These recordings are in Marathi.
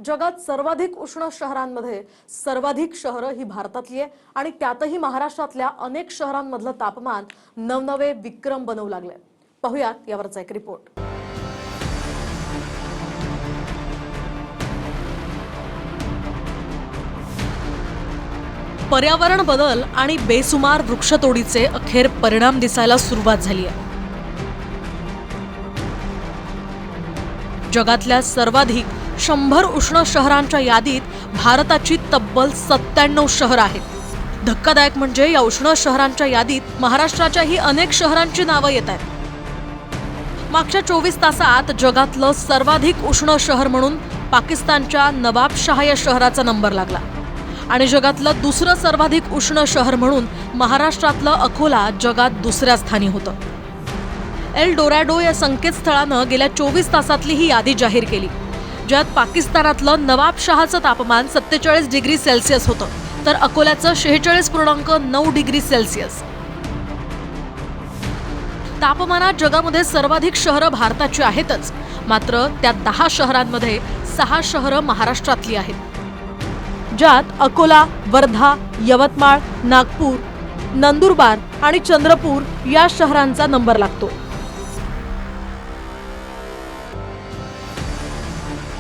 जगात सर्वाधिक उष्ण शहरांमध्ये सर्वाधिक शहरं ही भारतातली आहे आणि त्यातही महाराष्ट्रातल्या अनेक शहरांमधलं तापमान नवनवे विक्रम बनवू लागले। पाहूयात यावरचा एक रिपोर्ट। पर्यावरण बदल आणि बेसुमार वृक्षतोडीचे अखेर परिणाम दिसायला सुरुवात झाली आहे। जगातल्या सर्वाधिक 100 उष्ण शहरांच्या यादीत भारताची तब्बल 97 शहरं आहेत। धक्कादायक म्हणजे या उष्ण शहरांच्या यादीत महाराष्ट्राच्याही अनेक शहरांची नावं येत आहेत। मागच्या 24 तासात जगातलं सर्वाधिक उष्ण शहर म्हणून पाकिस्तानच्या नवाबशाह या शहराचा नंबर लागला आणि जगातलं दुसरं सर्वाधिक उष्ण शहर म्हणून महाराष्ट्रातलं अकोला जगात दुसऱ्या स्थानी होतं। एल डोरॅडो या संकेतस्थळानं गेल्या 24 तासातली ही यादी जाहीर केली, ज्यात पाकिस्तानातलं नवाबशहाचं तापमान 47 डिग्री सेल्सिअस होतं, तर अकोल्याचं 46.9 डिग्री सेल्सिअस। तापमानात जगामध्ये सर्वाधिक शहरं भारताची आहेतच, मात्र त्या 10 शहरांमध्ये 6 शहरं महाराष्ट्रातली आहेत, ज्यात अकोला, वर्धा, यवतमाळ, नागपूर, नंदुरबार आणि चंद्रपूर या शहरांचा नंबर लागतो।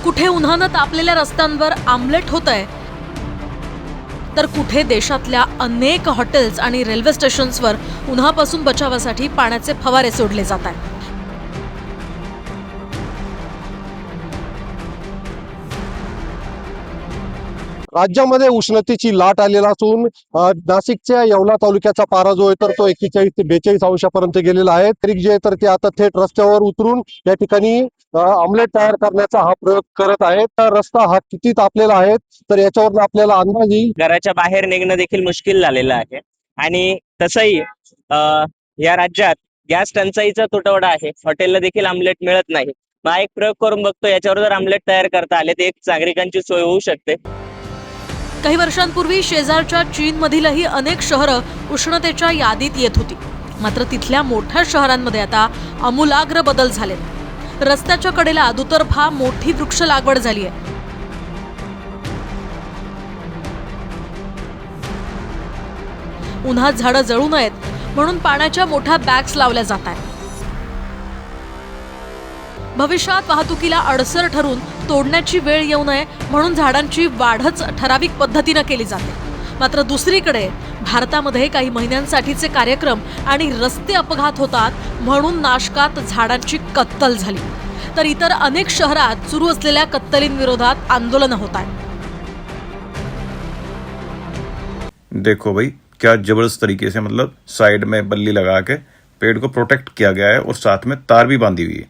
कुठे उन्हानं तापलेल्या रस्त्यांवर आमलेट होतंय, तर कुठे देशातल्या अनेक हॉटेल्स आणि रेल्वे स्टेशन्सवर उन्हापासून बचावासाठी पाण्याचे फवारे सोडले जात आहेत। राज्यामध्ये उष्णतेची लाट आलेला असून नाशिकच्या येवला तालुक्याचा पारा जो आहे तर तो 41 ते 42 अंशापर्यंत गेलेला आहे। तरी जे तर ते आता थेट रस्त्यावर उतरून या ठिकाणी आमलेट तयार करण्याचा हा प्रयोग करत आहेत। रस्ता हा किती तापलेला आहे तर याच्यावर आपल्याला अंदाज येईल। घराच्या बाहेर निघणं देखील मुश्किल झालेलं आहे आणि तसंही या राज्यात गॅस टंचाईचा तुटवडा आहे। हॉटेलला देखील आमलेट मिळत नाही। मग एक प्रयोग करून बघतो, याच्यावर जर आमलेट तयार करता आले तर एक नागरिकांची सोय होऊ शकते। काही वर्षांपूर्वी शेजारच्या चीनमधीलही अनेक शहरं उष्णतेच्या यादीत येत होती, मात्र तिथल्या मोठ्या शहरांमध्ये आता आमूलाग्र बदल झालेत। रस्त्याच्या कडेला दुतर्फा मोठी वृक्ष लागवड झाली आहे। उन्हात झाडं जळू नयेत म्हणून पाण्याच्या मोठ्या बॅग्स लावल्या जात आहेत। भविष्यात वाहतुकीला अडसर ठरून तोडण्याची वेळ येऊ नये म्हणून झाडांची वाढच ठराविक पद्धतीने केली जाते। मात्र दुसरीकडे भारतामध्ये काही महिन्यांसाठीचे कार्यक्रम आणि रस्ते अपघात होतात म्हणून नाशकात झाडांची कत्तल झाली, तर इतर अनेक शहरात सुरू असलेल्या कत्तलींविरोधात आंदोलन होत आहेत। देखो भाई क्या जबरदस्त तरीके से मतलब साइड में बल्ली लगा के पेड़ को प्रोटेक्ट किया गया है और साथ में तार भी बांधी हुई है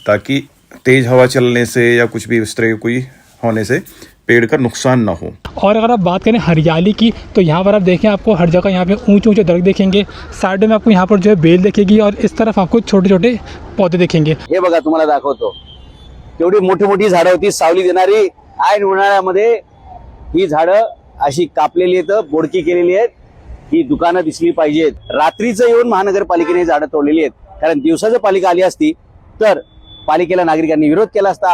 ताकि तेज हवा चलने से या कुछ भी इस तरह कोई होने से पेड़ का नुकसान ना हो। और अगर आप बात करें हरियाली की तो यहाँ पर आप देखें, आपको हर जगह यहाँ पे ऊंचे ऊंचे दरख्त देखेंगे। साइड में आपको यहाँ पर जो है बेल दिखेगी और इस तरफ आपको छोटे छोटे पौधे देखेंगे। हे बघा तुम्हाला दाखवतो, केवढी मोठी मोठी झाडं होती सावली देणारी। ऐन उन्हाळ्यामध्ये ही झाडं अशी कापलेली आहेत, बोडकी केलेली आहेत। ही दुकानं दिसली पाहिजेत। रात्रीचं येऊन महानगरपालिकेने झाडं तोडलेली आहेत, कारण दिवसाचं पालिका आली असती तर पालिकेला नागरिकांनी विरोध केला असता।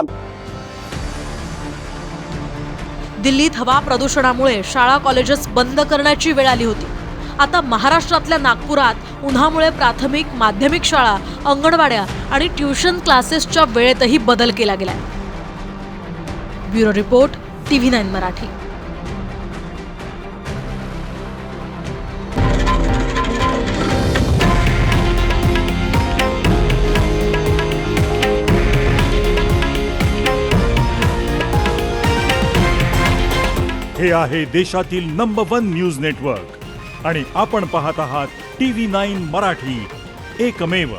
दिल्लीत हवा प्रदूषणामुळे शाळा कॉलेजेस बंद करण्याची वेळ आली होती। आता महाराष्ट्रातल्या नागपुरात उन्हामुळे प्राथमिक माध्यमिक शाळा, अंगणवाड्या आणि ट्युशन क्लासेसच्या वेळेतही बदल केला गेलाय। Bureau report, TV9 Marathi. हे आहे देशातील नंबर 1 न्यूज नेटवर्क आणि आपण पाहत आहात TV9 मराठी, एकमेव।